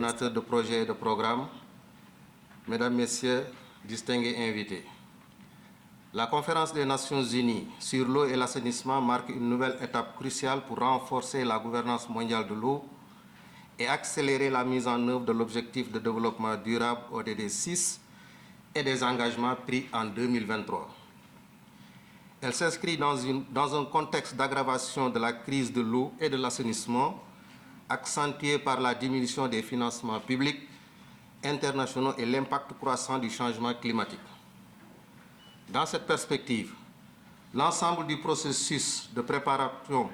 coordinateurs de projets et de programmes, Mesdames, Messieurs, distingués invités. La Conférence des Nations Unies sur l'eau et l'assainissement marque une nouvelle étape cruciale pour renforcer la gouvernance mondiale de l'eau et accélérer la mise en œuvre de l'objectif de développement durable ODD 6 et des engagements pris en 2023. Elle s'inscrit dans un contexte d'aggravation de la crise de l'eau et de l'assainissement, accentué par la diminution des financements publics internationaux et l'impact croissant du changement climatique. Dans cette perspective, l'ensemble du processus de préparation,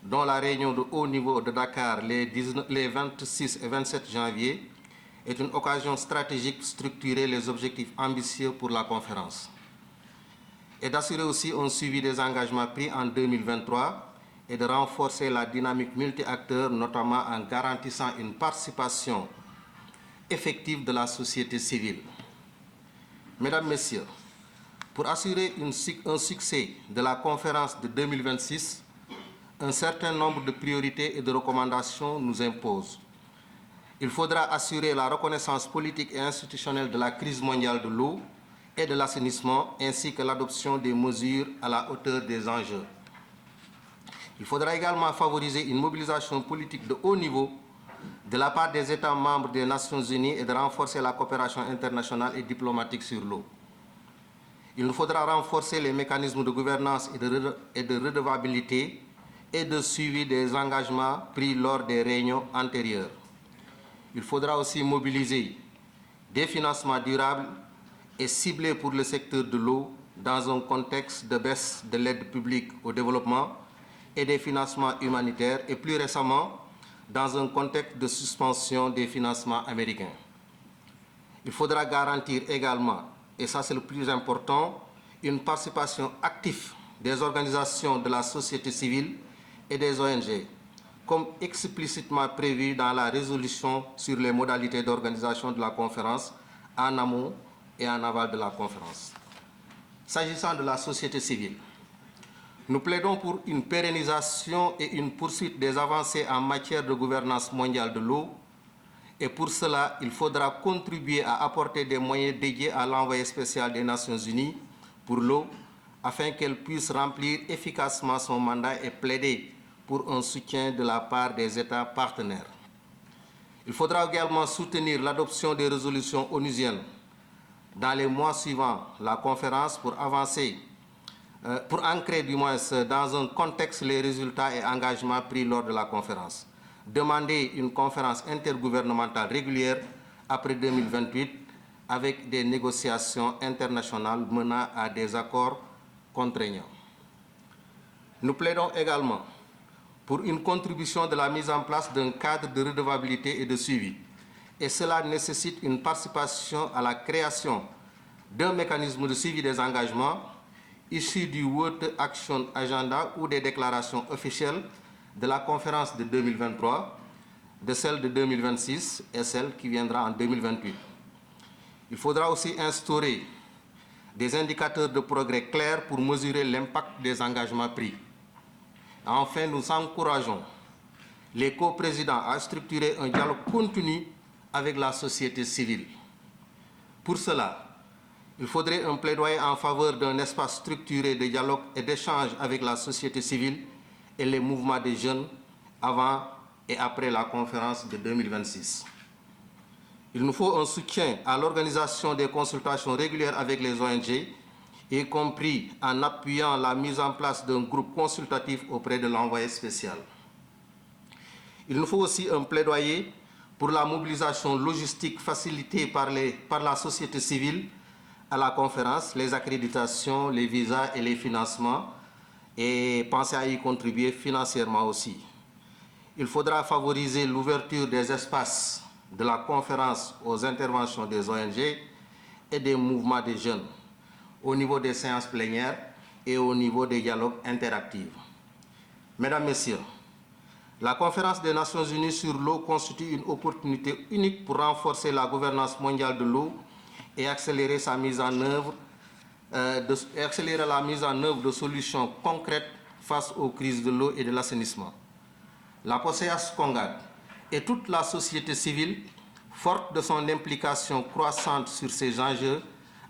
dont la réunion de haut niveau de Dakar les 26 et 27 janvier, est une occasion stratégique de structurer les objectifs ambitieux pour la conférence et d'assurer aussi un suivi des engagements pris en 2023 et de renforcer la dynamique multi-acteurs, notamment en garantissant une participation effective de la société civile. Mesdames, Messieurs, pour assurer un succès de la conférence de 2026, un certain nombre de priorités et de recommandations nous imposent. Il faudra assurer la reconnaissance politique et institutionnelle de la crise mondiale de l'eau et de l'assainissement, ainsi que l'adoption des mesures à la hauteur des enjeux. Il faudra également favoriser une mobilisation politique de haut niveau de la part des États membres des Nations Unies et de renforcer la coopération internationale et diplomatique sur l'eau. Il nous faudra renforcer les mécanismes de gouvernance et de redevabilité et de suivi des engagements pris lors des réunions antérieures. Il faudra aussi mobiliser des financements durables et ciblés pour le secteur de l'eau dans un contexte de baisse de l'aide publique au développement et des financements humanitaires et plus récemment dans un contexte de suspension des financements américains. Il faudra garantir également, et ça c'est le plus important, une participation active des organisations de la société civile et des ONG, comme explicitement prévu dans la résolution sur les modalités d'organisation de la conférence en amont et en aval de la conférence. S'agissant de la société civile, nous plaidons pour une pérennisation et une poursuite des avancées en matière de gouvernance mondiale de l'eau et pour cela, il faudra contribuer à apporter des moyens dédiés à l'envoyé spécial des Nations Unies pour l'eau afin qu'elle puisse remplir efficacement son mandat et plaider pour un soutien de la part des États partenaires. Il faudra également soutenir l'adoption des résolutions onusiennes dans les mois suivants la conférence pour avancer, pour ancrer du moins dans un contexte les résultats et engagements pris lors de la conférence. Demander une conférence intergouvernementale régulière après 2028 avec des négociations internationales menant à des accords contraignants. Nous plaidons également pour une contribution de la mise en place d'un cadre de redevabilité et de suivi. Et cela nécessite une participation à la création d'un mécanisme de suivi des engagements issus du World Action Agenda ou des déclarations officielles de la conférence de 2023, de celle de 2026 et celle qui viendra en 2028. Il faudra aussi instaurer des indicateurs de progrès clairs pour mesurer l'impact des engagements pris. Enfin, nous encourageons les coprésidents à structurer un dialogue continu avec la société civile. Pour cela, il faudrait un plaidoyer en faveur d'un espace structuré de dialogue et d'échange avec la société civile et les mouvements des jeunes avant et après la conférence de 2026. Il nous faut un soutien à l'organisation des consultations régulières avec les ONG, y compris en appuyant la mise en place d'un groupe consultatif auprès de l'envoyé spécial. Il nous faut aussi un plaidoyer pour la mobilisation logistique facilitée par la société civile à la conférence, les accréditations, les visas et les financements, et penser à y contribuer financièrement aussi. Il faudra favoriser l'ouverture des espaces de la conférence aux interventions des ONG et des mouvements des jeunes, au niveau des séances plénières et au niveau des dialogues interactifs. Mesdames, Messieurs, la conférence des Nations Unies sur l'eau constitue une opportunité unique pour renforcer la gouvernance mondiale de l'eau et accélérer sa mise en œuvre, de solutions concrètes face aux crises de l'eau et de l'assainissement. La POSEAS Congad et toute la société civile forte de son implication croissante sur ces enjeux,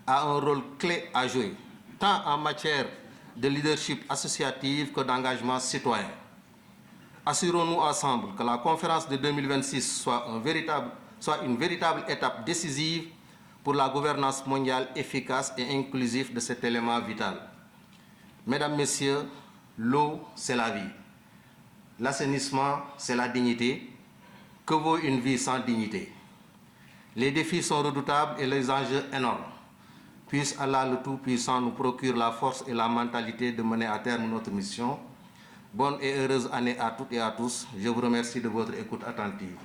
a un rôle clé à jouer, tant en matière de leadership associatif que d'engagement citoyen. Assurons-nous ensemble que la conférence de 2026 soit une véritable étape décisive pour la gouvernance mondiale efficace et inclusive de cet élément vital. Mesdames, Messieurs, l'eau, c'est la vie. L'assainissement, c'est la dignité. Que vaut une vie sans dignité? Les défis sont redoutables et les enjeux énormes. Puisse Allah le Tout-Puissant nous procure la force et la mentalité de mener à terme notre mission. Bonne et heureuse année à toutes et à tous. Je vous remercie de votre écoute attentive.